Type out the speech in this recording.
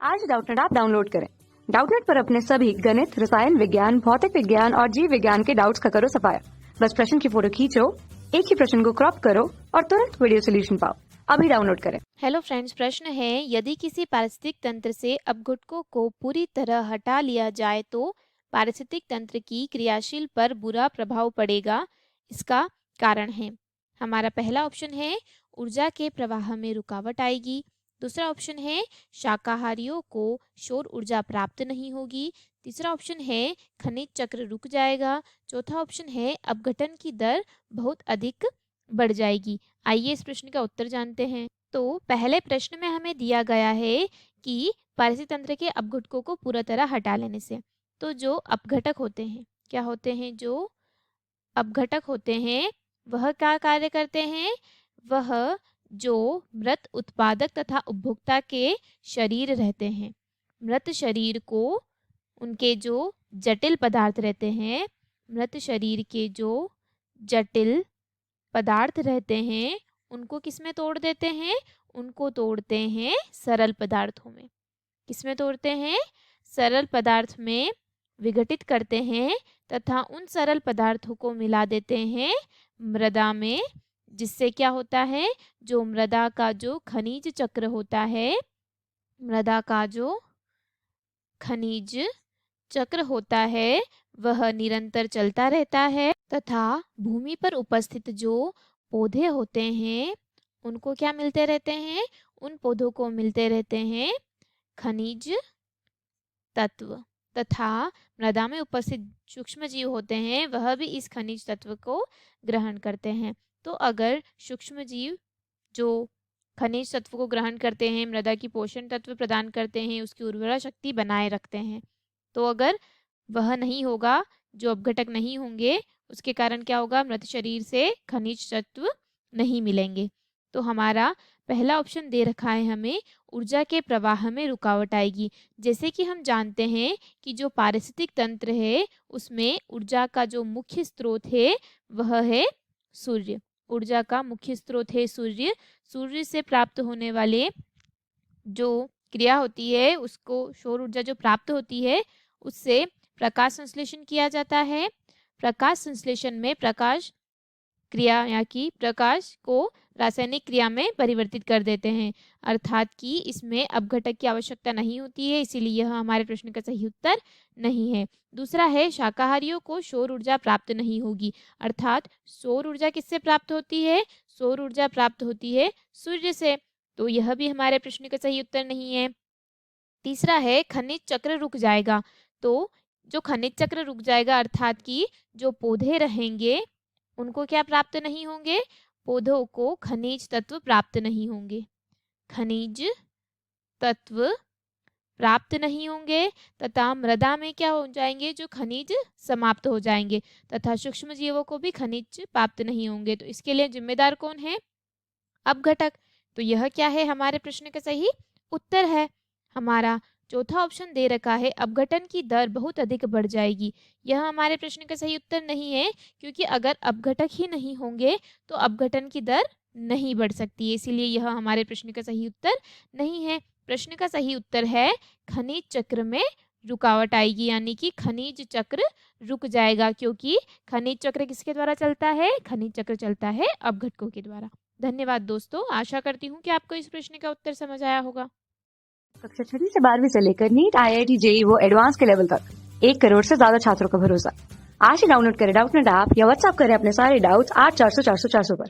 आज Doubtnut app download करें। Doubtnut पर अपने सभी गणित, रसायन विज्ञान, भौतिक विज्ञान और जीव विज्ञान के डाउट्स का करो सफाया। बस प्रश्न की फोटो खींचो, एक ही प्रश्न को क्रॉप करो और तुरंत वीडियो सोल्यूशन पाओ। अभी डाउनलोड करें। हेलो फ्रेंड्स, प्रश्न है यदि किसी पारिस्थितिक तंत्र से अपघटकों को पूरी तरह हटा लिया जाए तो पारिस्थितिक तंत्र की क्रियाशील पर बुरा प्रभाव पड़ेगा। इसका कारण है, हमारा पहला ऑप्शन है ऊर्जा के प्रवाह में रुकावट आएगी। दूसरा ऑप्शन है शाकाहारियों को सौर ऊर्जा प्राप्त नहीं होगी। तीसरा ऑप्शन है खनिज चक्र रुक जाएगा। चौथा ऑप्शन है अपघटन की दर बहुत अधिक बढ़ जाएगी। आइए इस प्रश्न का उत्तर जानते हैं। तो पहले प्रश्न में हमें दिया गया है कि पारिस्थितिक तंत्र के अपघटकों को पूरा तरह हटा लेने से, तो जो अपघटक होते हैं, क्या होते हैं, जो अपघटक होते हैं वह क्या कार्य करते हैं, वह जो मृत उत्पादक तथा उपभोक्ता के शरीर रहते हैं, मृत शरीर को उनके जो जटिल पदार्थ रहते हैं, मृत शरीर के जो जटिल पदार्थ रहते हैं उनको किसमें तोड़ देते हैं, उनको तोड़ते हैं सरल पदार्थों में। किसमें तोड़ते हैं, सरल पदार्थ में विघटित करते हैं तथा उन सरल पदार्थों को मिला देते हैं मृदा में, जिससे क्या होता है, जो मृदा का जो खनिज चक्र होता है, मृदा का जो खनिज चक्र होता है वह निरंतर चलता रहता है तथा भूमि पर उपस्थित जो पौधे होते हैं उनको क्या मिलते रहते हैं, उन पौधों को मिलते रहते हैं खनिज तत्व, तथा मृदा में उपस्थित सूक्ष्म जीव होते हैं वह भी इस खनिज तत्व को ग्रहण करते हैं। तो अगर सूक्ष्म जीव जो खनिज तत्व को ग्रहण करते हैं, मृदा की पोषण तत्व प्रदान करते हैं, उसकी उर्वरा शक्ति बनाए रखते हैं, तो अगर वह नहीं होगा, जो अपघटक नहीं होंगे, उसके कारण क्या होगा, मृत शरीर से खनिज तत्व नहीं मिलेंगे। तो हमारा पहला ऑप्शन दे रखा है हमें ऊर्जा के प्रवाह में रुकावट आएगी। जैसे कि हम जानते हैं कि जो पारिस्थितिक तंत्र है उसमें ऊर्जा का जो मुख्य स्रोत है वह है सूर्य। ऊर्जा का मुख्य स्रोत है सूर्य। सूर्य से प्राप्त होने वाले जो क्रिया होती है उसको सौर ऊर्जा जो प्राप्त होती है उससे प्रकाश संश्लेषण किया जाता है। प्रकाश संश्लेषण में प्रकाश क्रिया या कि प्रकाश को रासायनिक क्रिया में परिवर्तित कर देते हैं, अर्थात कि इसमें अपघटक की आवश्यकता नहीं होती है, इसीलिए यह हमारे प्रश्न का सही उत्तर नहीं है। दूसरा है शाकाहारियों को सौर ऊर्जा प्राप्त नहीं होगी, अर्थात सौर ऊर्जा किससे प्राप्त होती है, सौर ऊर्जा प्राप्त होती है सूर्य से, तो यह भी हमारे प्रश्न का सही उत्तर नहीं है। तीसरा है खनिज चक्र रुक जाएगा, तो जो खनिज चक्र रुक जाएगा अर्थात कि जो पौधे रहेंगे उनको क्या प्राप्त नहीं होंगे, पौधों को खनिज तत्व प्राप्त नहीं होंगे, खनिज तत्व प्राप्त नहीं होंगे तथा मृदा में क्या हो जाएंगे, जो खनिज समाप्त हो जाएंगे तथा सूक्ष्म जीवों को भी खनिज प्राप्त नहीं होंगे। तो इसके लिए जिम्मेदार कौन है, अपघटक। तो यह क्या है, हमारे प्रश्न का सही उत्तर है। हमारा चौथा ऑप्शन दे रखा है अपघटन की दर बहुत अधिक बढ़ जाएगी। यह हमारे प्रश्न का सही उत्तर नहीं है, क्योंकि अगर अपघटक ही नहीं होंगे तो अपघटन की दर नहीं बढ़ सकती है, इसीलिए यह हमारे प्रश्न का सही उत्तर नहीं है। प्रश्न का सही उत्तर है खनिज चक्र में रुकावट आएगी, यानी कि खनिज चक्र रुक जाएगा, क्योंकि खनिज चक्र किसके द्वारा चलता है, खनिज चक्र चलता है अपघटकों के द्वारा। धन्यवाद दोस्तों, आशा करती हूँ कि आपको इस प्रश्न का उत्तर समझ आया होगा। कक्षा 6 से 12वीं से लेकर नीट, IIT, JEE वो एडवांस के लेवल तक 1 करोड़ से ज्यादा छात्रों का भरोसा। आज ही डाउनलोड करें डाउटनेट ऐप या व्हाट्सएप करें अपने सारे डाउट्स 8400 400 400 पर।